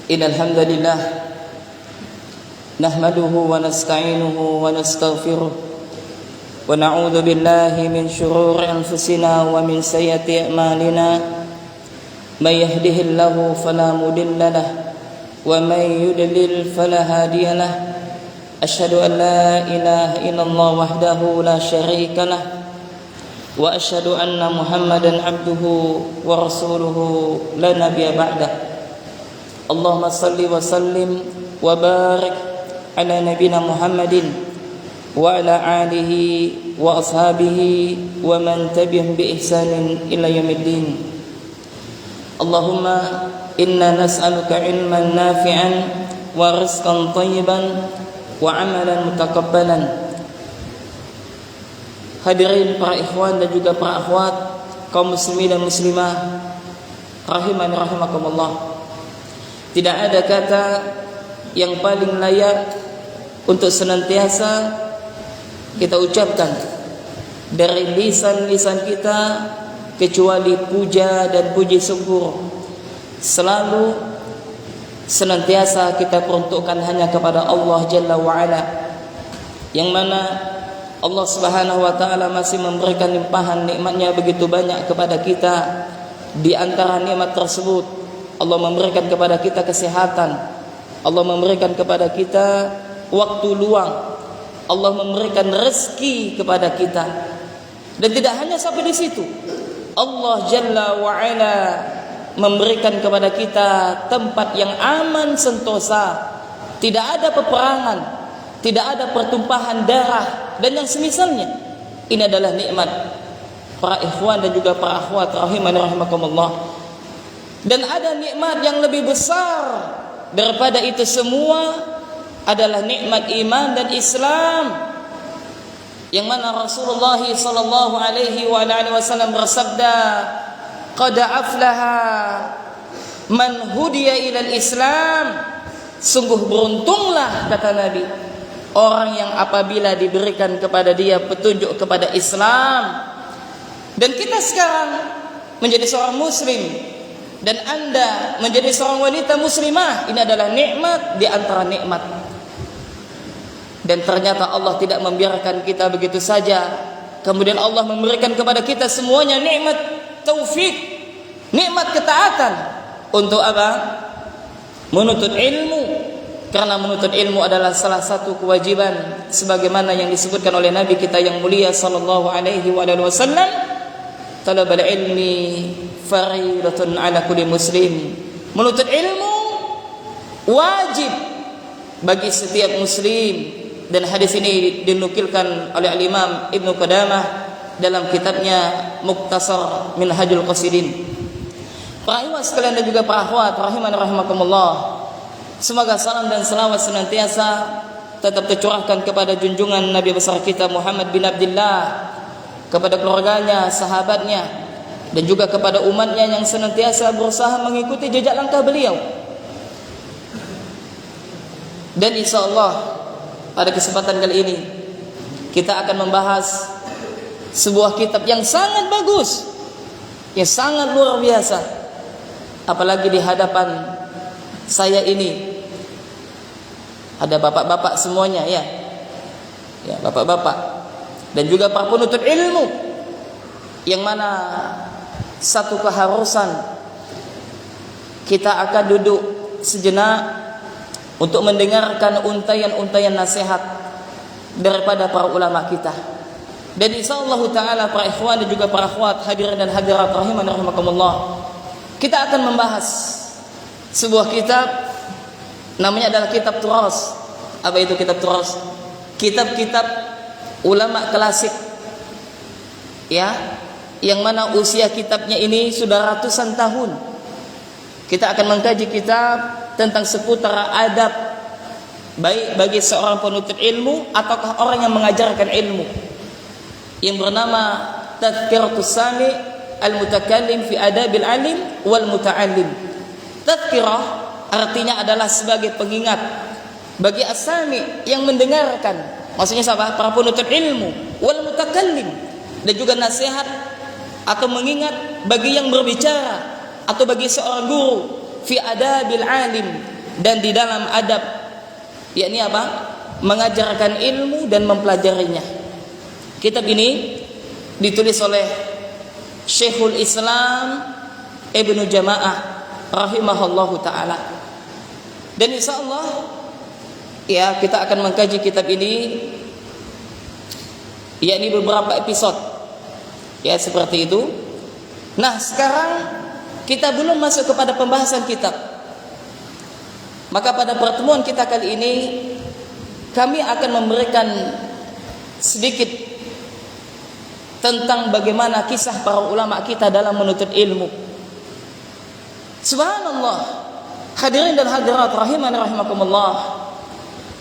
إن الحمد لله نحمده ونستعينه ونستغفره ونعوذ بالله من شرور أنفسنا ومن سيئات أعمالنا من يهده الله فلا مضل له ومن يضلل فلا هادي له أشهد أن لا إله إلا الله وحده لا شريك له وأشهد أن محمدا عبده ورسوله لا نبي بعده اللهم صل وسلم وبارك على نبينا محمد وعلى آله وأصحابه ومن تبعهم بإحسان إلى يوم الدين اللهم إنا نسألك علما نافعا ورزقا طيبا وعملا متقبلا. Hadirin para ikhwan dan juga para akhwat, kaum muslimin dan muslimah rahimani rahimakumullah. Tidak ada kata yang paling layak untuk senantiasa kita ucapkan dari lisan-lisan kita kecuali puja dan puji syukur. Selalu senantiasa kita peruntukkan hanya kepada Allah Jalla wa'ala, yang mana Allah Subhanahu wa ta'ala masih memberikan limpahan nikmatnya begitu banyak kepada kita. Di antara nikmat tersebut Allah memberikan kepada kita kesehatan, Allah memberikan kepada kita waktu luang, Allah memberikan rezeki kepada kita. Dan tidak hanya sampai di situ, Allah Jalla wa'ala memberikan kepada kita tempat yang aman sentosa, tidak ada peperangan, tidak ada pertumpahan darah dan yang semisalnya. Ini adalah nikmat para ikhwan dan juga para akhwat rahimani rahimakumullah. Dan ada nikmat yang lebih besar daripada itu semua, adalah nikmat iman dan Islam, yang mana Rasulullah sallallahu alaihi wasallam bersabda, qad aflaha man hudiya ilal Islam. Sungguh beruntunglah, kata Nabi, orang yang apabila diberikan kepada dia petunjuk kepada Islam. Dan kita sekarang menjadi seorang muslim, dan Anda menjadi seorang wanita muslimah, ini adalah nikmat di antara nikmat. Dan ternyata Allah tidak membiarkan kita begitu saja. Kemudian Allah memberikan kepada kita semuanya nikmat taufik, nikmat ketaatan. Untuk apa? Menuntut ilmu. Karena menuntut ilmu adalah salah satu kewajiban, sebagaimana yang disebutkan oleh Nabi kita yang mulia sallallahu alaihi wasallam, talabul ilmi fariidatun ala kulli muslim. Menuntut ilmu wajib bagi setiap muslim. Dan hadis ini dinukilkan oleh al-Imam Ibnu Qudamah dalam kitabnya Mukhtasar Minhajul Qasidin. Para ikhwan sekalian dan juga para akhwat rahimani rahimakumullah, semoga salam dan selawat senantiasa tetap tercurahkan kepada junjungan Nabi besar kita Muhammad bin Abdullah, kepada keluarganya, sahabatnya, dan juga kepada umatnya yang senantiasa berusaha mengikuti jejak langkah beliau. Dan insyaallah pada kesempatan kali ini kita akan membahas sebuah kitab yang sangat bagus, yang sangat luar biasa. Apalagi di hadapan saya ini ada bapak-bapak semuanya, ya bapak-bapak, dan juga para penuntut ilmu, yang mana satu keharusan kita akan duduk sejenak untuk mendengarkan untayan-untayan nasihat daripada para ulama kita. Dan insyaallah taala para ikhwan dan juga para akhwat, hadirin dan hadirat rahimani rahimakumullah, kita akan membahas sebuah kitab, namanya adalah kitab turas. Apa itu kitab turas? Kitab-kitab ulama klasik, ya, yang mana usia kitabnya ini sudah ratusan tahun. Kita akan mengkaji kitab tentang seputar adab, baik bagi seorang penuntut ilmu ataukah orang yang mengajarkan ilmu, yang bernama Tadhkiratus Sami Al-Mutakallim fi Adabil Alim wal Muta'allim. Tadhkirah artinya adalah sebagai pengingat bagi as-sami, yang mendengarkan, maksudnya siapa? Para penuntut ilmu, wal mutakallim, dan juga nasihat atau mengingat bagi yang berbicara atau bagi seorang guru, fi adabil alim, dan di dalam adab, yakni apa? Mengajarkan ilmu dan mempelajarinya. Kitab ini ditulis oleh Syekhul Islam Ibnu Jama'ah rahimahullahu taala. Dan insyaallah ya kita akan mengkaji kitab ini yakni beberapa episode. Ya seperti itu. Nah, sekarang kita belum masuk kepada pembahasan kitab. Maka pada pertemuan kita kali ini kami akan memberikan sedikit tentang bagaimana kisah para ulama kita dalam menuntut ilmu. Subhanallah, hadirin dan hadirat rahimani rahimakumullah.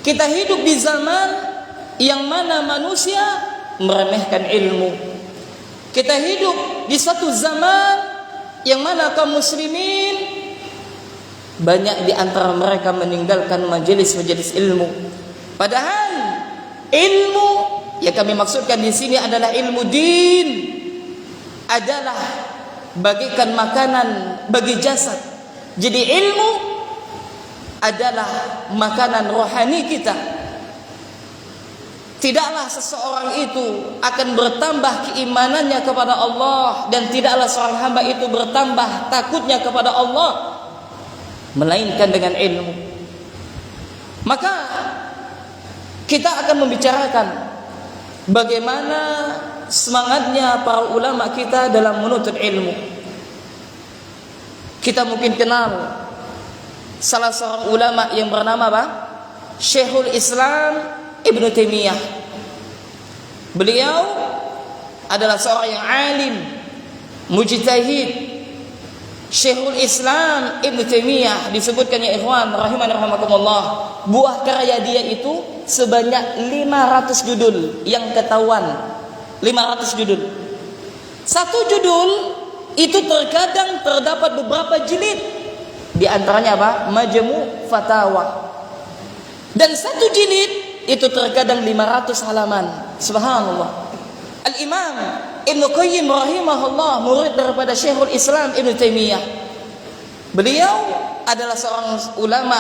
Kita hidup di zaman yang mana manusia meremehkan ilmu. Kita hidup di satu zaman yang mana kaum muslimin banyak di antara mereka meninggalkan majelis-majelis ilmu. Padahal ilmu yang kami maksudkan di sini adalah ilmu din, adalah bagikan makanan bagi jasad. Jadi ilmu adalah makanan rohani kita. Tidaklah seseorang itu akan bertambah keimanannya kepada Allah, dan tidaklah seorang hamba itu bertambah takutnya kepada Allah melainkan dengan ilmu. Maka kita akan membicarakan bagaimana semangatnya para ulama kita dalam menuntut ilmu. Kita mungkin kenal salah seorang ulama yang bernama apa? Syekhul Islam Ibnu Taimiyah. Beliau adalah seorang yang alim, mujtahid. Syekhul Islam Ibnu Taimiyah disebutkan ya ikhwan rahimani rahimakumullah, buah karya dia itu sebanyak 500 judul yang ketahuan. 500 judul. Satu judul itu terkadang terdapat beberapa jilid. Di antaranya apa? Majmu' Fatawa. Dan satu jilid itu terkadang 500 halaman. Subhanallah. Al-Imam Ibnu Qayyim rahimahullah, murid daripada Syekhul Islam Ibnu Taimiyah. Beliau adalah seorang ulama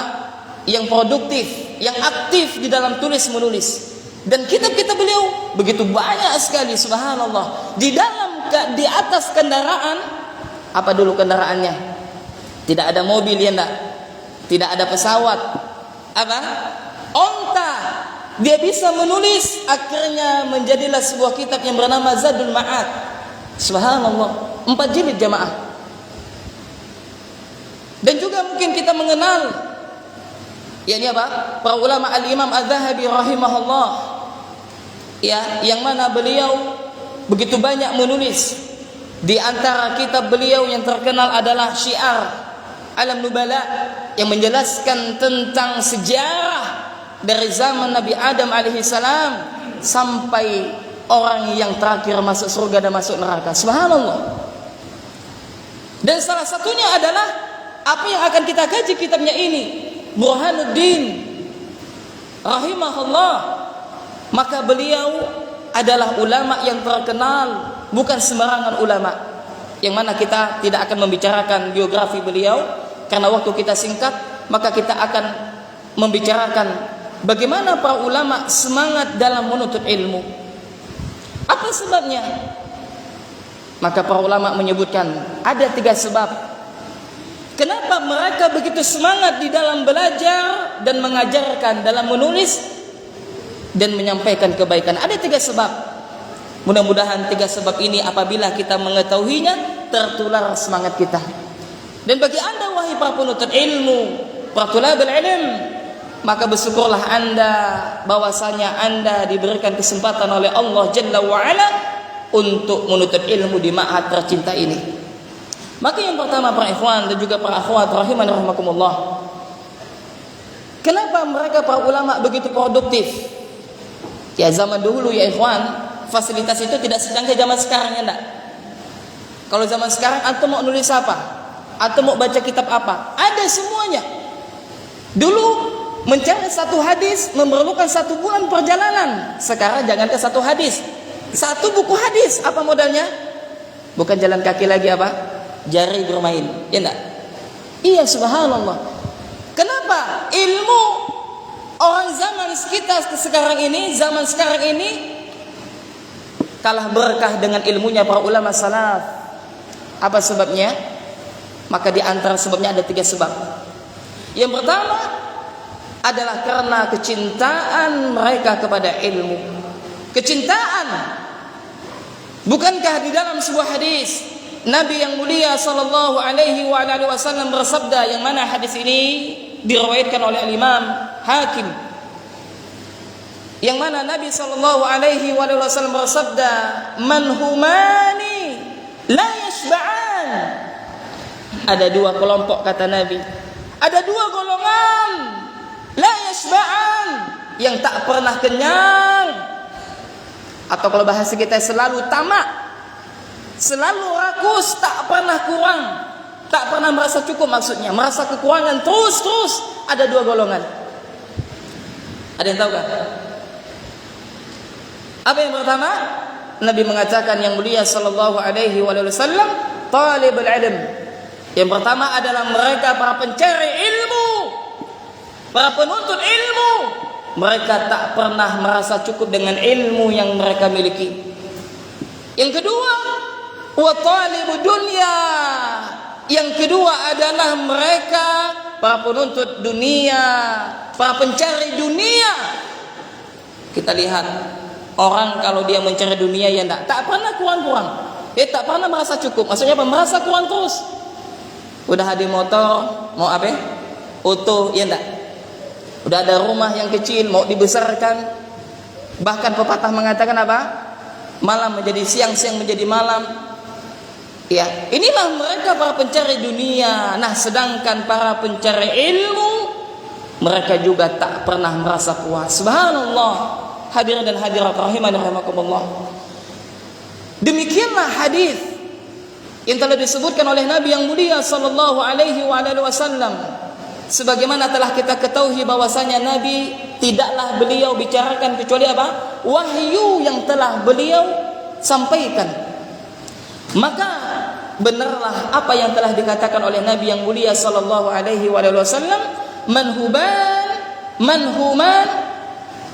yang produktif, yang aktif di dalam tulis menulis. Dan kitab-kitab beliau begitu banyak sekali, subhanallah. Di atas kendaraan, apa dulu kendaraannya? Tidak ada mobil ya enggak? Tidak ada pesawat. Apa? Onta. Dia bisa menulis, akhirnya menjadilah sebuah kitab yang bernama Zadul Ma'ad. Subhanallah, 4 jilid jamaah. Dan juga mungkin kita mengenal yakni apa? Para ulama Al-Imam Az-Zahabi rahimahullah. Ya, yang mana beliau begitu banyak menulis. Di antara kitab beliau yang terkenal adalah Syiar Alam Nubala, yang menjelaskan tentang sejarah dari zaman Nabi Adam alaihissalam sampai orang yang terakhir masuk surga dan masuk neraka. Subhanallah. Dan salah satunya adalah apa yang akan kita kaji kitabnya ini, Burhanuddin rahimahullah. Maka beliau adalah ulama yang terkenal, bukan sembarangan ulama, yang mana kita tidak akan membicarakan biografi beliau karena waktu kita singkat. Maka kita akan membicarakan bagaimana para ulama semangat dalam menuntut ilmu. Apa sebabnya? Maka para ulama menyebutkan ada 3 sebab. Kenapa mereka begitu semangat di dalam belajar dan mengajarkan, dalam menulis dan menyampaikan kebaikan? Ada 3 sebab. Mudah-mudahan 3 sebab ini apabila kita mengetahuinya, tertular semangat kita. Dan bagi anda wahai para penuntut ilmu, para tulabul ilm, maka bersyukurlah anda bahwasanya anda diberikan kesempatan oleh Allah Jalla wa'ala untuk menuntut ilmu di ma'had tercinta ini. Maka yang pertama para ikhwan dan juga para akhwat rahimani rahimakumullah, kenapa mereka para ulama begitu produktif? Ya zaman dulu ya ikhwan, fasilitas itu tidak secanggih zaman sekarang ya enggak? Kalau zaman sekarang antum mau nulis apa? Antum mau baca kitab apa? Ada semuanya. Dulu mencari satu hadis memerlukan 1 bulan perjalanan. Sekarang jangan ke 1 hadis, 1 buku hadis. Apa modalnya? Bukan jalan kaki lagi, apa? Jari bermain, ya enggak? Iya, subhanallah. Kenapa? Ilmu orang zaman kita sekarang ini kalah berkah dengan ilmunya para ulama salaf. Apa sebabnya? Maka di antara sebabnya ada 3 sebab. Yang pertama adalah karena kecintaan mereka kepada ilmu. Kecintaan. Bukankah di dalam sebuah hadis Nabi yang mulia sallallahu alaihi wasallam bersabda, yang mana hadis ini diriwayatkan oleh Imam Hakim, yang mana Nabi sallallahu alaihi wasallam bersabda, "Man humani la yashba'an." Ada 2 kelompok kata Nabi. Ada 2 golongan la yashba'an, yang tak pernah kenyang. Atau kalau bahasa kita selalu tamak, selalu rakus, tak pernah kurang, tak pernah merasa cukup, maksudnya merasa kekurangan terus. Ada 2 golongan. Ada yang tahu kan? Apa yang pertama? Nabi mengatakan yang mulia sallallahu alaihi wasallam, talibul ilm. Yang pertama adalah mereka para pencari ilmu, para penuntut ilmu. Mereka tak pernah merasa cukup dengan ilmu yang mereka miliki. Yang kedua, wa talibud dunya. Yang kedua adalah mereka para penuntut dunia, para pencari dunia. Kita lihat orang kalau dia mencari dunia, ya tak pernah kurang-kurang. Dia tak pernah merasa cukup. Maksudnya apa? Merasa kurang terus. Udah ada motor, mau apa? Auto, ya enggak? Udah ada rumah yang kecil, mau dibesarkan. Bahkan pepatah mengatakan apa? Malam menjadi siang, siang menjadi malam. Ya, inilah mereka para pencari dunia. Nah, sedangkan para pencari ilmu, mereka juga tak pernah merasa puas. Subhanallah. Hadirin dan hadirat rahimani rahimakumullah. Demikianlah hadis yang telah disebutkan oleh Nabi yang mulia sallallahu alaihi wasallam. Sebagaimana telah kita ketahui bahwasanya Nabi tidaklah beliau bicarakan kecuali apa? Wahyu yang telah beliau sampaikan. Maka benarlah apa yang telah dikatakan oleh Nabi yang mulia sallallahu alaihi wasallam, man human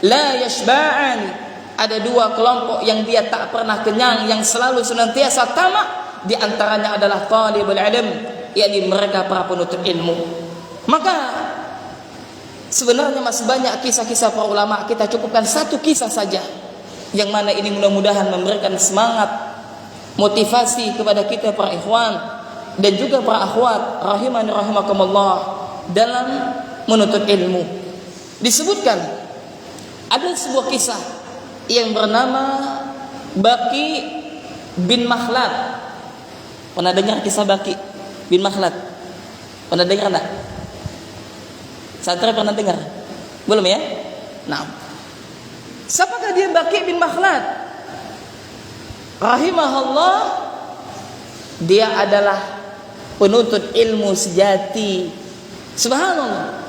la yashba'an. Ada 2 kelompok yang dia tak pernah kenyang, yang selalu senantiasa tamak. Di antaranya adalah talibul ilm, yakni mereka para penuntut ilmu. Maka sebenarnya masih banyak kisah-kisah para ulama. Kita cukupkan 1 kisah saja, yang mana ini mudah-mudahan memberikan semangat, motivasi kepada kita para ikhwan dan juga para akhwat rahimani rahimakumullah dalam menuntut ilmu. Disebutkan ada sebuah kisah yang bernama Baqi bin Makhlad. Pernah dengar kisah Baqi bin Makhlad? Pernah dengar enggak? Santri pernah dengar? Belum ya? Nah, siapakah dia Baqi bin Makhlad? Rahimahullah, dia adalah penuntut ilmu sejati. Subhanallah.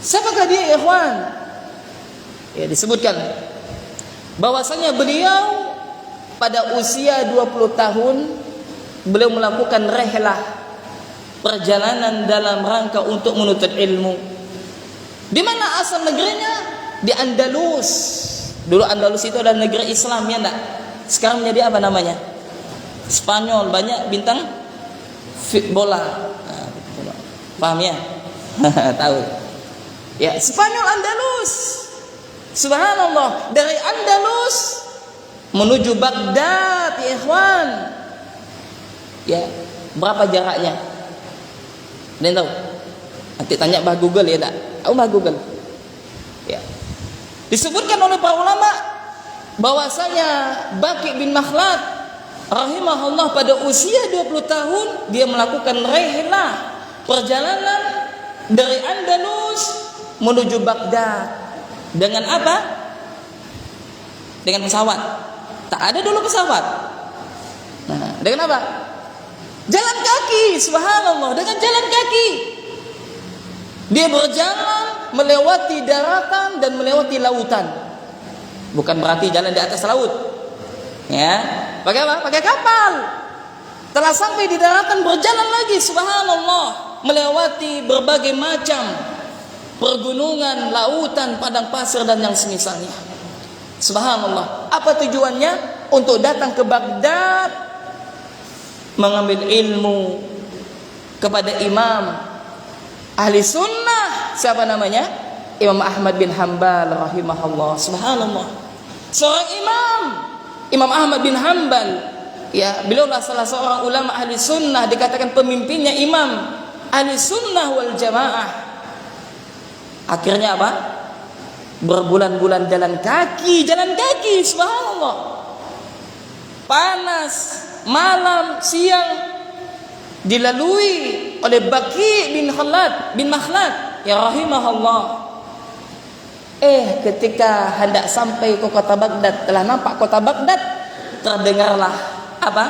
Siapakah dia, ikhwan? Ya, disebutkan bahwasanya beliau pada usia 20 tahun beliau melakukan rihlah, perjalanan dalam rangka untuk menuntut ilmu. Di mana asal negerinya? Di Andalus. Dulu Andalus itu adalah negeri Islam, ya enggak? Sekarang menjadi apa namanya? Spanyol, banyak bintang bola. Paham ya? Tahu. Ya, Spanyol, Andalus. Subhanallah, dari Andalus menuju Baghdad, ya ikhwan. Ya, berapa jaraknya? Ada yang tahu? Nanti tanya Mbah Google, ya enggak? Tahu Mbah Google? Ya. Disebutkan oleh para ulama bahwasanya Baqi bin Makhlad rahimahullah pada usia 20 tahun dia melakukan rihlah, perjalanan dari Andalus menuju Baghdad. Dengan apa? Dengan pesawat. Tak ada dulu pesawat. Nah, dengan apa? Jalan kaki, subhanallah, dengan jalan kaki. Dia berjalan melewati daratan dan melewati lautan. Bukan berarti jalan di atas laut. Ya, pakai apa? Pakai kapal. Telah sampai di daratan berjalan lagi, subhanallah. melewati berbagai macam pergunungan, lautan, padang pasir dan yang semisalnya. Subhanallah. Apa tujuannya? Untuk datang ke Baghdad mengambil ilmu kepada imam ahli sunnah. Siapa namanya? Imam Ahmad bin Hanbal rahimahullah. Subhanallah. Seorang Imam Ahmad bin Hanbal, ya, beliaulah salah seorang ulama ahli sunnah, dikatakan pemimpinnya imam ahli sunnah wal jamaah. Akhirnya apa? Berbulan-bulan jalan kaki, subhanallah. Panas, malam, siang, dilalui oleh Baqi bin Makhlad, ya rahimahullah. Ketika hendak sampai ke kota Baghdad, telah nampak kota Baghdad, terdengarlah apa?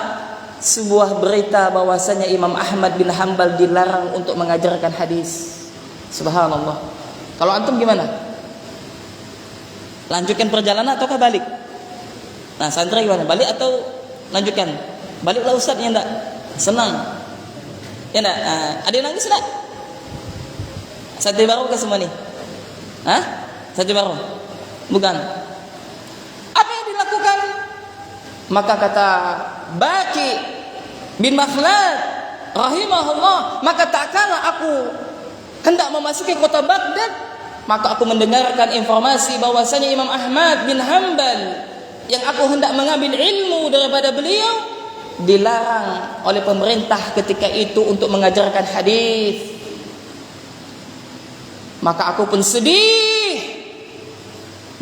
Sebuah berita bahwasanya Imam Ahmad bin Hanbal dilarang untuk mengajarkan hadis. Subhanallah. Kalau antum gimana? Lanjutkan perjalanan ataukah balik? Nah, santri gimana? Balik atau lanjutkan? Baliklah ustaznya enggak? Senang. Ya enggak? Ada yang nangis enggak? Santri baru ke semua nih? Hah? Santri baru? Bukan. Apa yang dilakukan? Maka kata Baqi bin Makhlad rahimahullah, maka tak kala aku hendak memasuki kota Baghdad, maka aku mendengarkan informasi bahwasanya Imam Ahmad bin Hanbal yang aku hendak mengambil ilmu daripada beliau dilarang oleh pemerintah ketika itu untuk mengajarkan hadis. Maka aku pun sedih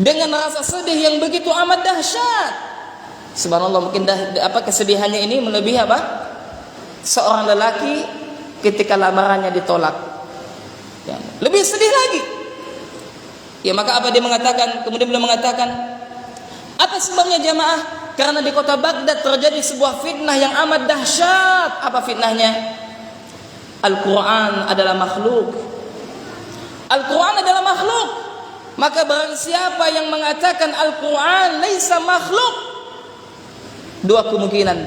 dengan rasa sedih yang begitu amat dahsyat. Subhanallah, mungkin kesedihannya ini melebihi apa? Seorang lelaki ketika lamarannya ditolak. Ya, lebih sedih lagi. Ya, maka apa dia mengatakan? Kemudian beliau mengatakan, apa sebabnya jamaah? Karena di kota Baghdad terjadi sebuah fitnah yang amat dahsyat. Apa fitnahnya? Al-Quran adalah makhluk. Al-Quran adalah makhluk. Maka barang siapa yang mengatakan Al-Quran laisa makhluk, dua kemungkinan.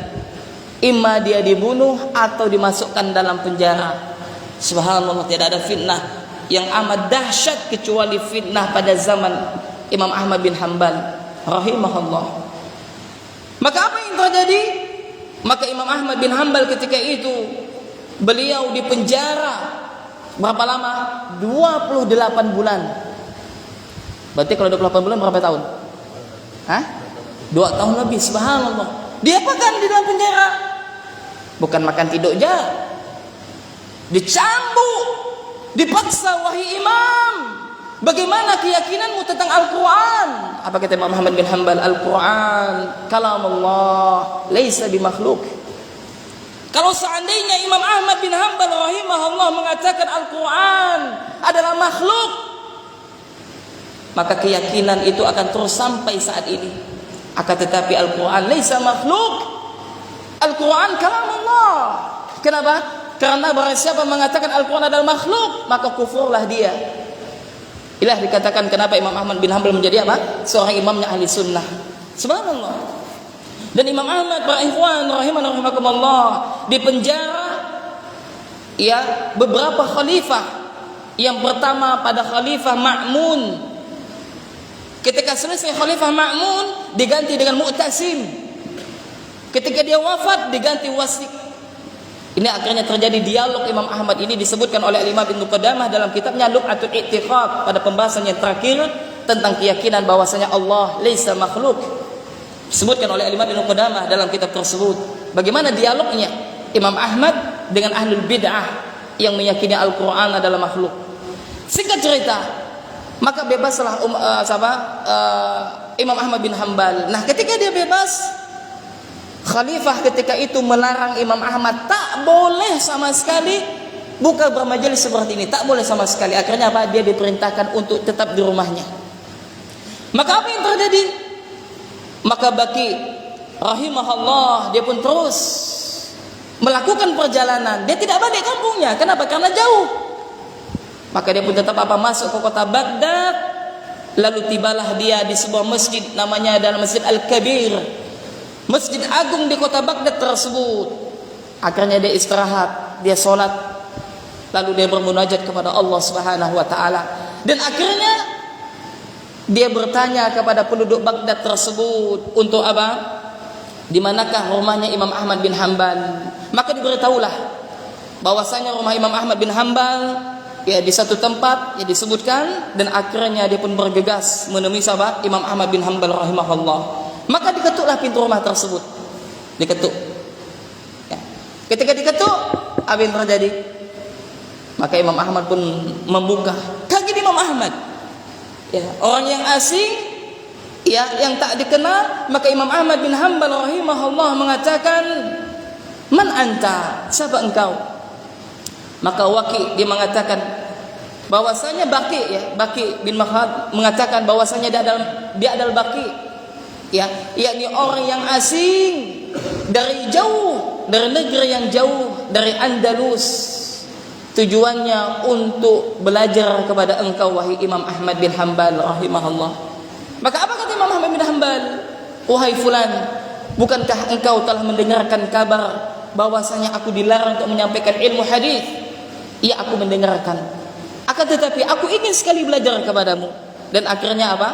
Imma dia dibunuh atau dimasukkan dalam penjara. Subhanallah, tidak ada fitnah yang amat dahsyat kecuali fitnah pada zaman Imam Ahmad bin Hanbal rahimahullah. Maka apa yang terjadi? Maka Imam Ahmad bin Hanbal ketika itu beliau dipenjara berapa lama? 28 bulan. Berarti kalau 28 bulan berapa tahun? Hah? 2 tahun lebih. Subhanallah. Diapakan di dalam penjara? Bukan makan tidur aja. Dicambuk, dipaksa, wahai imam, bagaimana keyakinanmu tentang Al-Quran? Apa kata Imam Ahmad bin Hanbal? Al-Quran kalamullah, laisa bimakhluk. Kalau seandainya Imam Ahmad bin Hanbal rahimahullah mengatakan Al-Quran adalah makhluk, maka keyakinan itu akan terus sampai saat ini. Akan tetapi Al-Quran laisa makhluk. Al-Quran kalamullah. Kenapa? Karena barang siapa mengatakan Al-Quran adalah makhluk, maka kufurlah dia. Inilah dikatakan kenapa Imam Ahmad bin Hanbal menjadi apa? Seorang imamnya ahli sunnah. Subhanallah. Dan Imam Ahmad para ikhwan rahimakumullah di penjara ya beberapa khalifah. Yang pertama pada Khalifah Ma'mun. Ketika selesai Khalifah Ma'mun diganti dengan Mu'tasim. Ketika dia wafat diganti Wasik. Ini akhirnya terjadi dialog Imam Ahmad ini disebutkan oleh Imam Ibnu Qudamah dalam kitabnya Lum'atul I'tiqad pada pembahasan yang terakhir tentang keyakinan bahwasanya Allah laisa makhluk. Disebutkan oleh Imam Ibnu Qudamah dalam kitab tersebut. Bagaimana dialognya Imam Ahmad dengan ahlul bid'ah yang meyakini Al-Quran adalah makhluk. Singkat cerita, maka bebaslah Imam Ahmad bin Hanbal. Nah, ketika dia bebas, Khalifah ketika itu melarang Imam Ahmad tak boleh sama sekali buka bermajelis seperti ini, tak boleh sama sekali. Akhirnya apa? Dia diperintahkan untuk tetap di rumahnya. Maka apa yang terjadi? Maka Baqi rahimahullah dia pun terus melakukan perjalanan. Dia tidak balik kampungnya. Kenapa? Karena jauh. Maka dia pun tetap masuk ke kota Baghdad. Lalu tibalah dia di sebuah masjid namanya adalah Masjid Al-Kabir. Masjid agung di kota Baghdad tersebut. Akhirnya dia istirahat, dia sholat. Lalu dia bermunajat kepada Allah Subhanahu wa taala dan akhirnya dia bertanya kepada penduduk Baghdad tersebut untuk apa? Di manakah rumahnya Imam Ahmad bin Hanbal? Maka diberitahulah bahwasanya rumah Imam Ahmad bin Hanbal ya di satu tempat yang disebutkan, dan akhirnya dia pun bergegas menemui sahabat Imam Ahmad bin Hanbal rahimahullah. Maka diketuklah pintu rumah tersebut. Diketuk. Ya. Ketika diketuk, apa yang terjadi? Maka Imam Ahmad pun membuka. Kaget Imam Ahmad. Ya, orang yang asing, ya, yang tak dikenal. Maka Imam Ahmad bin Hanbal rahimahullah mengatakan, "Man anta? Siapa engkau?" Maka Waqi dia mengatakan bahwasanya Baqi bin Makhlad mengatakan bahwasanya dia adalah Baqi, ya, yakni orang yang asing dari jauh, dari negeri yang jauh, dari Andalus, tujuannya untuk belajar kepada engkau wahai Imam Ahmad bin Hanbal rahimahullah. Maka apa kata Imam Ahmad bin Hanbal? Wahai fulan, bukankah engkau telah mendengarkan kabar bahwasanya aku dilarang untuk menyampaikan ilmu hadis? Ya, aku mendengarkan. Akan tetapi aku ingin sekali belajar kepadamu. Dan akhirnya apa?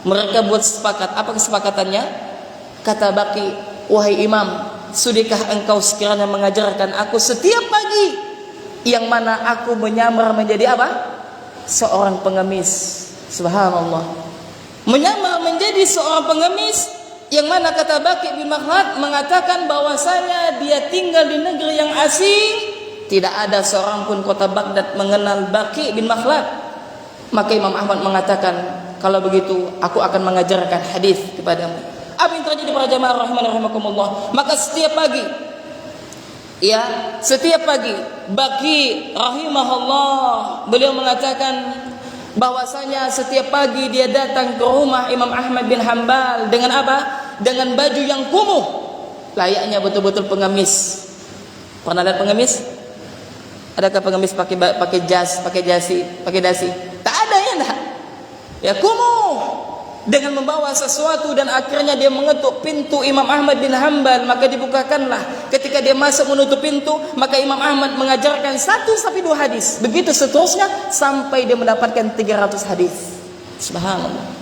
Mereka buat sepakat. Apa kesepakatannya? Kata Baqi, wahai Imam, sudahkah engkau sekiranya mengajarkan aku setiap pagi, yang mana aku menyamar menjadi apa? Seorang pengemis. Subhanallah. Menyamar menjadi seorang pengemis, yang mana kata Baqi bin Makhlad mengatakan bahwasanya dia tinggal di negeri yang asing. Tidak ada seorang pun kota Baghdad mengenal Baqi bin Makhlad. Maka Imam Ahmad mengatakan, kalau begitu aku akan mengajarkan hadis kepadamu. Apa yang terjadi para jamaah rahimakumullah? Maka setiap pagi Baqi rahimahullah beliau mengatakan bahwasanya setiap pagi dia datang ke rumah Imam Ahmad bin Hanbal dengan apa? Dengan baju yang kumuh, layaknya betul-betul pengemis. Pernah lihat pengemis? Adakah pengemis pakai jas, pakai dasi? Tak ada, ya enggak? Ya, kumuh dengan membawa sesuatu, dan akhirnya dia mengetuk pintu Imam Ahmad bin Hanbal, maka dibukakanlah. Ketika dia masuk menutup pintu, maka Imam Ahmad mengajarkan 1-2 hadis. Begitu seterusnya sampai dia mendapatkan 300 hadis. Subhanallah.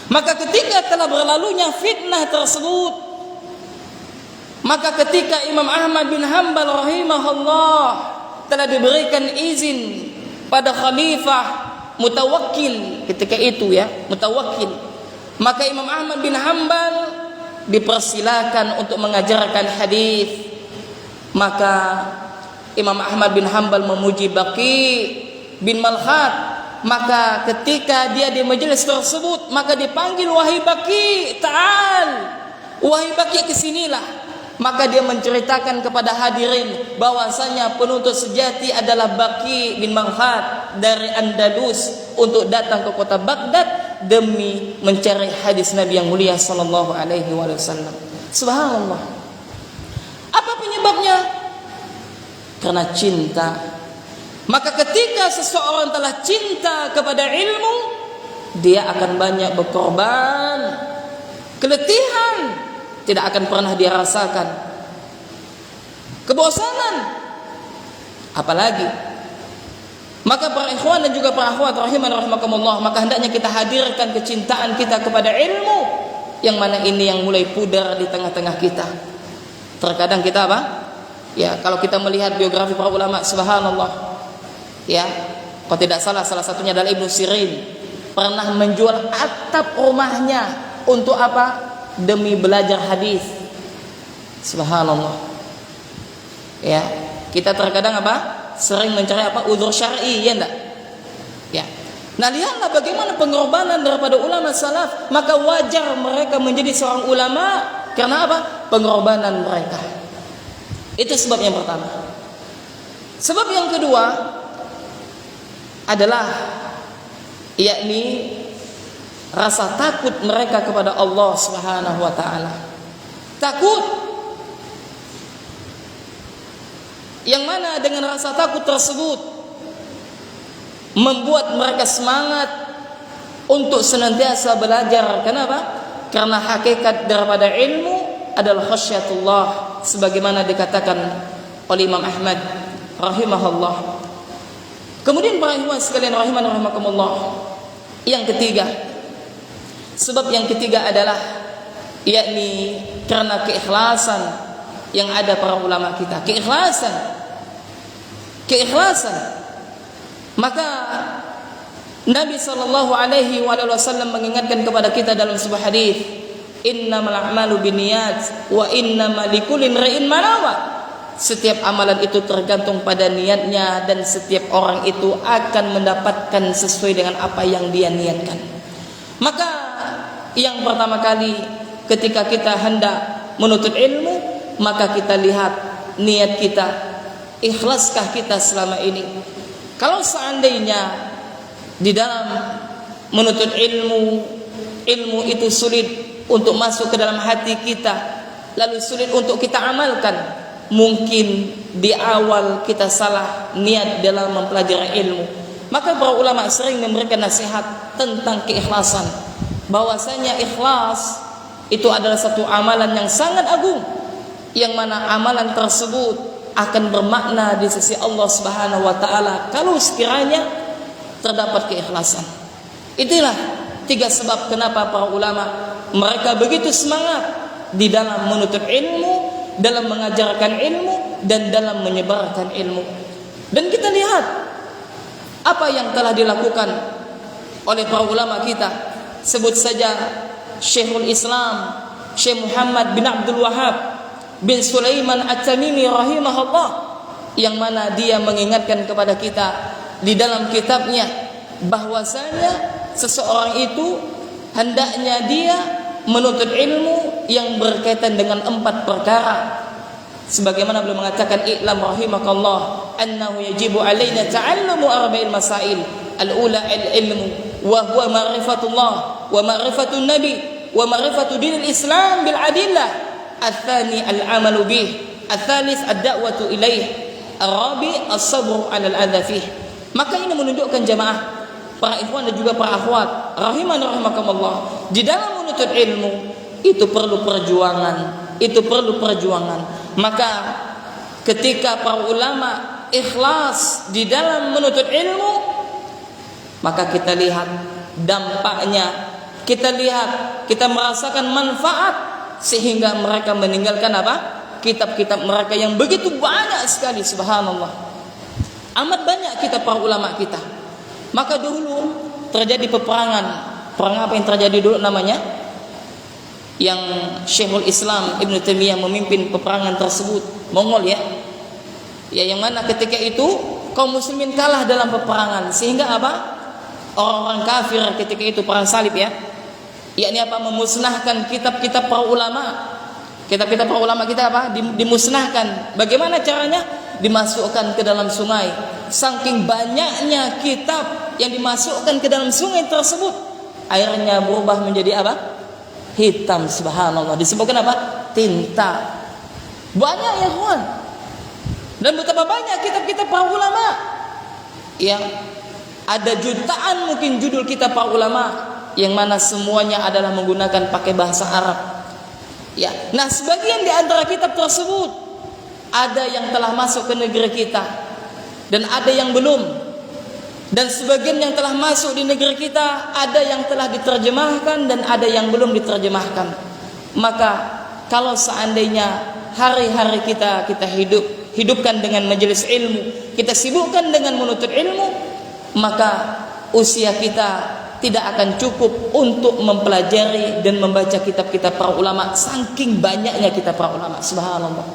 Maka ketika telah berlalunya fitnah tersebut, maka ketika Imam Ahmad bin Hanbal rahimahullah telah diberikan izin pada khalifah Mutawakkil ketika itu, ya, Mutawakkil, maka Imam Ahmad bin Hanbal dipersilakan untuk mengajarkan hadis. Maka Imam Ahmad bin Hanbal memuji Baqi bin Makhlad. Maka ketika dia di majelis tersebut, maka dipanggil, wahai Baqi, ta'al, wahai Baqi, kesinilah. Maka dia menceritakan kepada hadirin bahwasanya penuntut sejati adalah Baqi bin Makhlad dari Andalus untuk datang ke kota Baghdad demi mencari hadis Nabi yang mulia sallallahu alaihi wasallam. Subhanallah. Apa penyebabnya? Karena cinta. Maka ketika seseorang telah cinta kepada ilmu, dia akan banyak berkorban. Keletihan tidak akan pernah dia rasakan. Kebosanan apalagi. Maka para ikhwan dan juga para akhwat rahimakumullah, maka hendaknya kita hadirkan kecintaan kita kepada ilmu, yang mana ini yang mulai pudar di tengah-tengah kita. Terkadang kita apa? Ya, kalau kita melihat biografi para ulama, subhanallah, ya, kalau tidak salah satunya adalah Ibnu Sirin, pernah menjual atap rumahnya untuk apa? Demi belajar hadis. Subhanallah. Ya, kita terkadang apa? Sering mencari apa? Udzur syar'i, ya enggak? Ya. Nah, lihatlah bagaimana pengorbanan daripada ulama salaf, maka wajar mereka menjadi seorang ulama karena apa? Pengorbanan mereka. Itu sebab yang pertama. Sebab yang kedua adalah yakni rasa takut mereka kepada Allah Subhanahu wa taala. Takut, yang mana dengan rasa takut tersebut membuat mereka semangat untuk senantiasa belajar. Kenapa? Karena hakikat daripada ilmu adalah khasyatullah, sebagaimana dikatakan oleh Imam Ahmad rahimahullah. Kemudian para ikhwan sekalian rahiman rahimakumullah, yang ketiga, sebab yang ketiga adalah yakni karena keikhlasan yang ada para ulama kita. Keikhlasan. Maka Nabi sallallahu alaihi wasallam mengingatkan kepada kita dalam sebuah hadis, innamal a'malu binniyat wa innamal likulli imri'in ma nawa. Setiap amalan itu tergantung pada niatnya, dan setiap orang itu akan mendapatkan sesuai dengan apa yang dia niatkan. Maka yang pertama kali ketika kita hendak menuntut ilmu, maka kita lihat niat kita, ikhlaskah kita selama ini. Kalau seandainya di dalam menuntut ilmu itu sulit untuk masuk ke dalam hati kita, lalu sulit untuk kita amalkan, mungkin di awal kita salah niat dalam mempelajari ilmu. Maka para ulama sering memberikan nasihat tentang keikhlasan, bahwasanya ikhlas itu adalah satu amalan yang sangat agung, yang mana amalan tersebut akan bermakna di sisi Allah Subhanahu wa taala kalau sekiranya terdapat keikhlasan. Itulah 3 sebab kenapa para ulama mereka begitu semangat di dalam menuntut ilmu, dalam mengajarkan ilmu, dan dalam menyebarkan ilmu. Dan kita lihat apa yang telah dilakukan oleh para ulama kita. Sebut saja Syekhul Islam Syekh Muhammad bin Abdul Wahhab bin Sulaiman At-Tamimi rahimahullah, yang mana dia mengingatkan kepada kita di dalam kitabnya bahwasanya seseorang itu hendaknya dia menuntut ilmu yang berkaitan dengan 4 perkara. Sebagaimana beliau mengatakan, i'lam rahimakallah annahu yajibu alaina ta'allumu arba'il masail. Al-ula al-ilmu wa huwa ma'rifatullah wa ma'rifatun nabi wa ma'rifatu dinil Islam bil adillah. Al-thani al-amalu bih, al-thalits ad-da'watu ilaih, al-rabi' as-sabru 'ala al-adha fih. Maka ini menunjukkan jamaah, para ikhwan dan juga para akhwat rahiman rahimakumullah, di dalam menuntut ilmu itu perlu perjuangan. Maka ketika para ulama ikhlas di dalam menuntut ilmu, maka kita lihat dampaknya, kita merasakan manfaat, sehingga mereka meninggalkan kitab-kitab mereka yang begitu banyak sekali, subhanallah. Amat banyak kita para ulama kita. Maka dulu terjadi peperangan. Perang apa yang terjadi dulu namanya? Yang Syekhul Islam Ibn Taimiyah memimpin peperangan tersebut, Mongol ya. Ya, yang mana ketika itu kaum muslimin kalah dalam peperangan, sehingga orang-orang kafir ketika itu perang salib ya. Yakni memusnahkan kitab-kitab para ulama. Kitab-kitab para ulama kita dimusnahkan. Bagaimana caranya? Dimasukkan ke dalam sungai. Saking banyaknya kitab yang dimasukkan ke dalam sungai tersebut, airnya berubah menjadi hitam, subhanallah. Disebutkan tinta. Banyak ya kawan. Dan betapa banyak kitab-kitab para ulama, yang ada jutaan mungkin judul kitab para ulama, yang mana semuanya adalah menggunakan pakai bahasa Arab. Ya, nah sebagian di antara kitab tersebut ada yang telah masuk ke negeri kita dan ada yang belum. Dan sebagian yang telah masuk di negeri kita ada yang telah diterjemahkan dan ada yang belum diterjemahkan. Maka kalau seandainya hari-hari kita hidupkan dengan majelis ilmu, kita sibukkan dengan menuntut ilmu, maka usia kita tidak akan cukup untuk mempelajari dan membaca kitab-kitab para ulama, saking banyaknya kitab para ulama, subhanallah.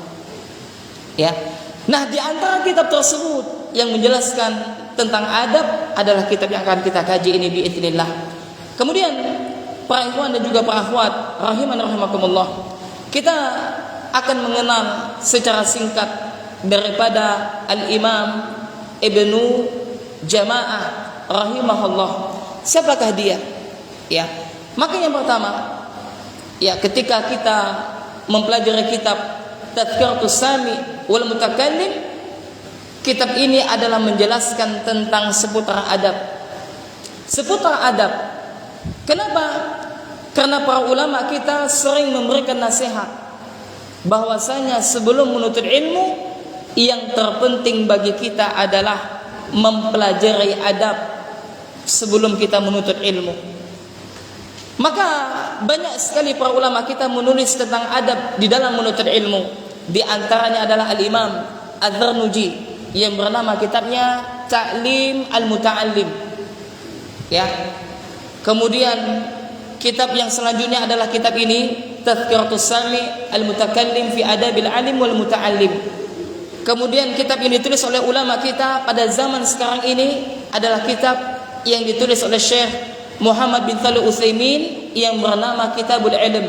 Ya. Nah, di antara kitab tersebut yang menjelaskan tentang adab adalah kitab yang akan kita kaji ini biidznillah. Kemudian para ikhwan dan juga para akhwat rahiman rahimakumullah, kita akan mengenal secara singkat daripada Al-Imam Ibnu Jama'ah rahimahullah. Siapakah dia? Ya. Maka yang pertama, ya, ketika kita mempelajari kitab Tadhkiratus Sami wal Mutakallim, kitab ini adalah menjelaskan tentang seputar adab. Seputar adab. Kenapa? Karena para ulama kita sering memberikan nasihat bahwasanya sebelum menuntut ilmu, yang terpenting bagi kita adalah mempelajari adab sebelum kita menuntut ilmu. Maka banyak sekali para ulama kita menulis tentang adab di dalam menuntut ilmu. Di antaranya adalah Al-Imam Adz-Dzarnuji yang bernama kitabnya Ta'lim Al-Muta'allim. Ya. Kemudian kitab yang selanjutnya adalah kitab ini, Tadhkiratus Sami Al-Mutakallim fi Adabil Alim wal Muta'allim. Kemudian kitab ini ditulis oleh ulama kita pada zaman sekarang ini adalah kitab yang ditulis oleh Syekh Muhammad bin Shalih Utsaimin yang bernama Kitabul Ilm.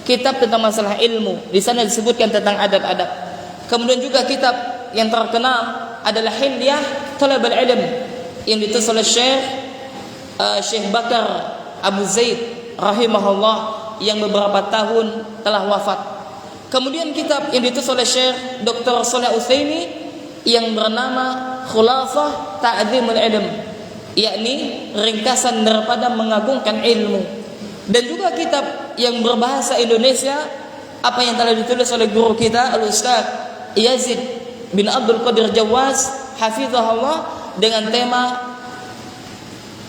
Kitab tentang masalah ilmu. Di sana disebutkan tentang adab-adab. Kemudian juga kitab yang terkenal adalah Hilyah Thalabul Ilm yang ditulis oleh Syekh Bakar Abu Zaid rahimahullah yang beberapa tahun telah wafat. Kemudian kitab yang ditulis oleh Syekh Dr. Shalih Utsaimin yang bernama Khulasah Ta'dzimul Ilm, yakni ringkasan daripada mengagungkan ilmu. Dan juga kitab yang berbahasa Indonesia apa yang telah ditulis oleh guru kita Al-Ustaz Yazid bin Abdul Qadir Jawaz hafizahullah dengan tema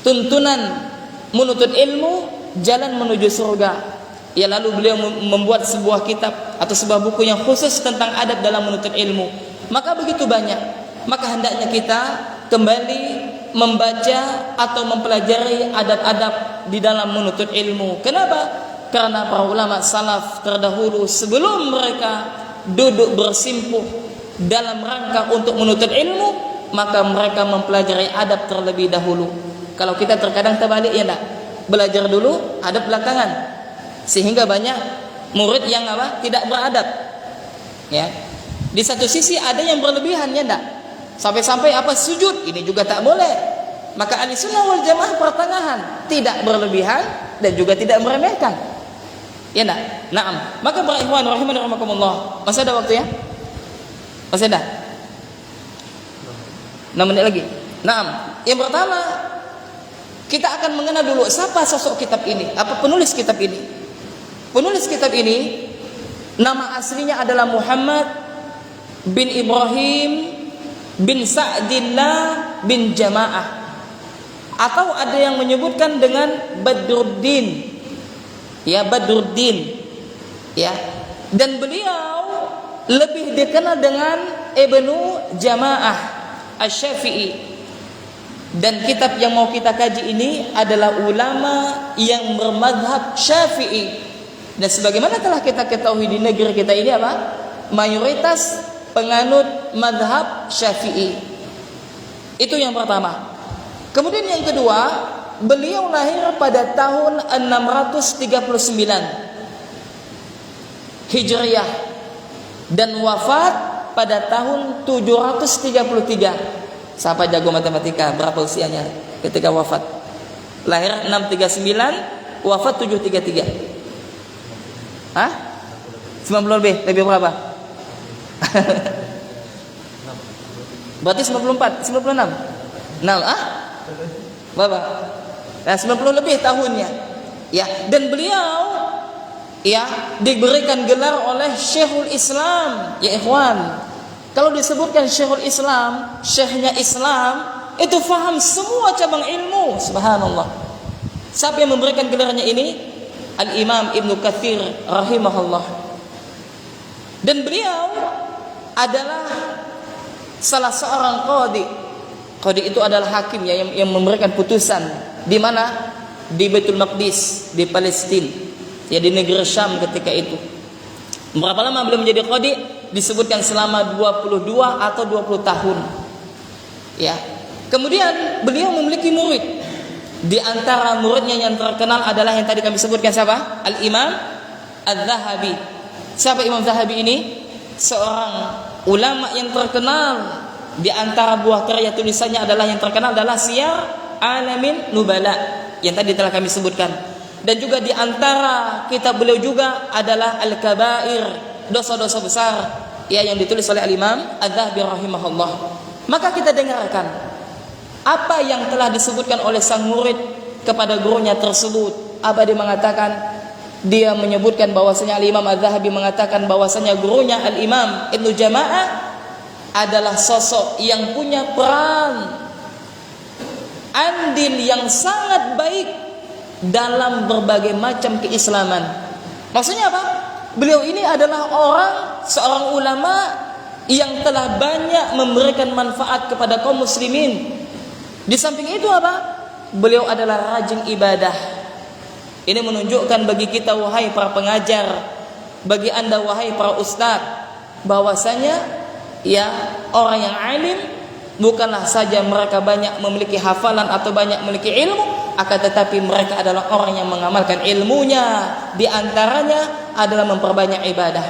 tuntunan menuntut ilmu, jalan menuju surga. Ya, lalu beliau membuat sebuah kitab atau sebuah buku yang khusus tentang adab dalam menuntut ilmu. Maka begitu banyak. Maka hendaknya kita kembali membaca atau mempelajari adab-adab di dalam menuntut ilmu. Kenapa? Karena para ulama salaf terdahulu sebelum mereka duduk bersimpuh dalam rangka untuk menuntut ilmu, maka mereka mempelajari adab terlebih dahulu. Kalau kita terkadang terbalik, ya enggak? Belajar dulu, adab belakangan. Sehingga banyak murid yang tidak beradab. Ya. Di satu sisi ada yang berlebihan, ya enggak? Sampai-sampai sujud ini juga tak boleh. Maka Ahlussunnah wal Jamaah pertengahan, tidak berlebihan dan juga tidak meremehkan. Ya enggak? Naam. Maka para ikhwan rahimani rahimakumullah, masih ada waktu ya? Masih ada? 6 menit lagi. Naam. Yang pertama, kita akan mengenal dulu siapa sosok kitab ini, apa penulis kitab ini. Penulis kitab ini nama aslinya adalah Muhammad bin Ibrahim bin Sa'dillah bin Jamaah, atau ada yang menyebutkan dengan Badruddin. Ya, Badruddin. Ya. Dan beliau lebih dikenal dengan Ibnu Jamaah Asy-Syafi'i. Dan kitab yang mau kita kaji ini adalah ulama yang bermadhab Syafi'i. Dan sebagaimana telah kita ketahui di negeri kita ini mayoritas penganut madhab Syafi'i. Itu yang pertama. Kemudian yang kedua, beliau lahir pada tahun 639 Hijriah dan wafat pada tahun 733. Siapa jago matematika? Berapa usianya ketika wafat? Lahir 639, wafat 733. Hah? 90 lebih berapa? Berarti 94, 96. Berapa? Nah, 90 lebih tahunnya. Ya, dan beliau diberikan gelar oleh Syekhul Islam, ya ikhwan. Kalau disebutkan Syekhul Islam, syekhnya Islam, itu faham semua cabang ilmu, subhanallah. Siapa yang memberikan gelarnya ini? Al-Imam Ibnu Katsir rahimahullah. Dan beliau adalah salah seorang qadhi. Qadhi itu adalah hakim yang memberikan putusan di mana? Di Baitul Maqdis, di Palestina. Ya, di negeri Syam ketika itu. Berapa lama beliau menjadi qadhi? Disebutkan selama 22 atau 20 tahun. Ya. Kemudian beliau memiliki murid. Di antara muridnya yang terkenal adalah yang tadi kami sebutkan siapa? Al-Imam Adz-Dzahabi. Siapa Imam Dzahabi ini? Seorang ulama yang terkenal. Di antara buah karya tulisannya adalah yang terkenal adalah Siyar Alamin Nubala yang tadi telah kami sebutkan. Dan juga di antara kitab beliau juga adalah Al-Kabair, dosa-dosa besar, yang ditulis oleh Al-Imam Adz-Dzahabi rahimahullah. Maka kita dengarkan apa yang telah disebutkan oleh sang murid kepada gurunya tersebut. Apa dia mengatakan? Dia menyebutkan bahwasanya Al-Imam Adz-Dzahabi mengatakan bahwasanya gurunya Al-Imam Ibnu Jamaah adalah sosok yang punya peran andil yang sangat baik dalam berbagai macam keislaman. Maksudnya apa? Beliau ini adalah seorang ulama yang telah banyak memberikan manfaat kepada kaum muslimin. Di samping itu apa? Beliau adalah rajin ibadah. Ini menunjukkan bagi kita wahai para pengajar, bagi anda wahai para ustaz, bahwasanya ya orang yang alim bukanlah saja mereka banyak memiliki hafalan atau banyak memiliki ilmu, akan tetapi mereka adalah orang yang mengamalkan ilmunya. Di antaranya adalah memperbanyak ibadah.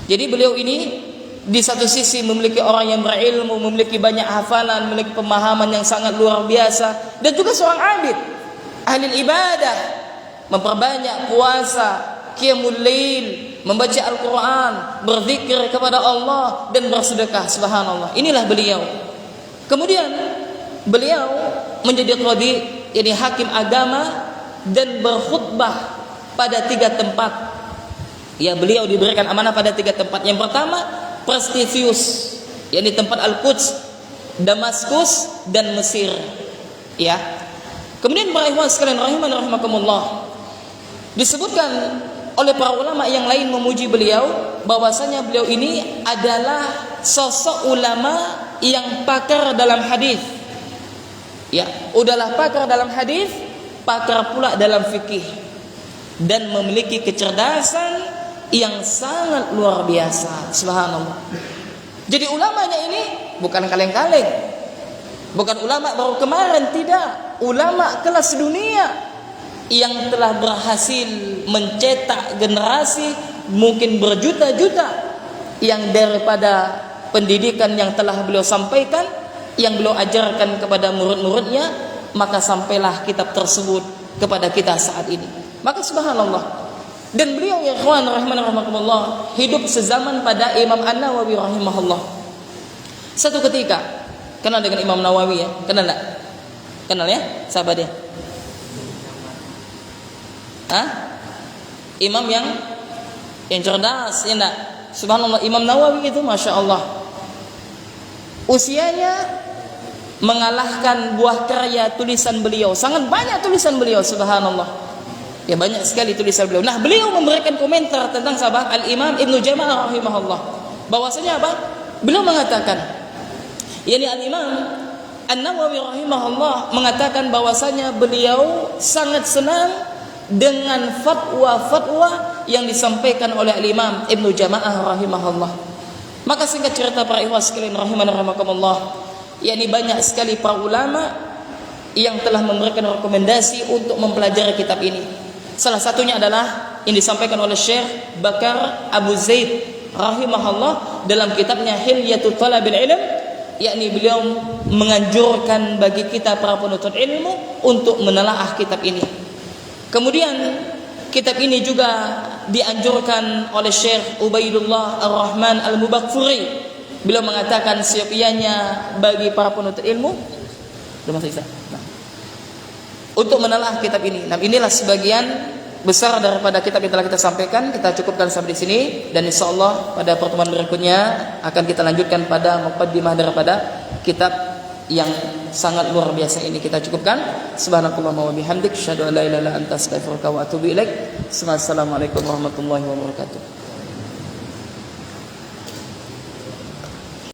Jadi beliau ini di satu sisi memiliki orang yang berilmu, memiliki banyak hafalan, memiliki pemahaman yang sangat luar biasa, dan juga seorang abid, ahli ibadah, memperbanyak puasa, qiyamul lail, membaca Al-Quran, berzikir kepada Allah, dan bersedekah. Subhanallah. Inilah beliau. Kemudian beliau menjadi qadhi, yani hakim agama, dan berkhutbah pada 3 tempat. Ya, beliau diberikan amanah pada 3 tempat. Yang pertama, prestisius, yakni tempat Al-Quds, Damaskus, dan Mesir. Ya. Kemudian para ikhwan sekalian rahimani rahimakumullah, disebutkan oleh para ulama yang lain memuji beliau bahwasanya beliau ini adalah sosok ulama yang pakar dalam hadis. Ya, udahlah pakar dalam hadis, pakar pula dalam fikih, dan memiliki kecerdasan yang sangat luar biasa. Subhanallah. Jadi ulamanya ini bukan kaleng-kaleng, bukan ulama baru kemarin, tidak. Ulama kelas dunia yang telah berhasil mencetak generasi mungkin berjuta-juta, yang daripada pendidikan yang telah beliau sampaikan, yang beliau ajarkan kepada murid-muridnya, maka sampailah kitab tersebut kepada kita saat ini. Maka subhanallah. Dan beliau ya ikhwan rahimakumullah hidup sezaman pada Imam An-Nawawi rahimahullah. Satu ketika kenal dengan Imam Nawawi ya? Kenal tak? Kenal ya? Siapa dia? Imam yang cerdas ya enggak? Subhanallah, Imam Nawawi itu Masya Allah, usianya mengalahkan buah karya tulisan beliau. Sangat banyak tulisan beliau, subhanallah. Ya, banyak sekali tulisan beliau. Nah, beliau memberikan komentar tentang sahabat Al-Imam Ibnu Jama'ah rahimahullah. Bahwasanya apa? Beliau mengatakan, yakni Al-Imam An-Nawawi rahimahullah mengatakan bahwasanya beliau sangat senang dengan fatwa-fatwa yang disampaikan oleh Al-Imam Ibnu Jama'ah rahimahullah. Maka singkat cerita para ikhwan sekalian rahimani rahimakumullah, yakni banyak sekali para ulama yang telah memberikan rekomendasi untuk mempelajari kitab ini. Salah satunya adalah yang disampaikan oleh Syekh Bakar Abu Zaid rahimahullah dalam kitabnya Hilyatul Talabil Ilm, yakni beliau menganjurkan bagi kita para penuntut ilmu untuk menelaah kitab ini. Kemudian kitab ini juga dianjurkan oleh Syekh Ubaidullah Ar-Rahman Al-Mubaghfuri. Beliau mengatakan seyogyanya bagi para penuntut ilmu untuk menelaah kitab ini. Nah, inilah sebagian besar daripada kitab yang telah kita sampaikan. Kita cukupkan sampai di sini, dan insyaallah pada pertemuan berikutnya akan kita lanjutkan pada muqaddimah daripada kitab yang sangat luar biasa ini. Kita cukupkan. Subhanakallahumma wa bihamdik, asyhadu an la ilaha illa anta, astaghfiruka wa atubu ilaik. Assalamualaikum warahmatullahi wabarakatuh.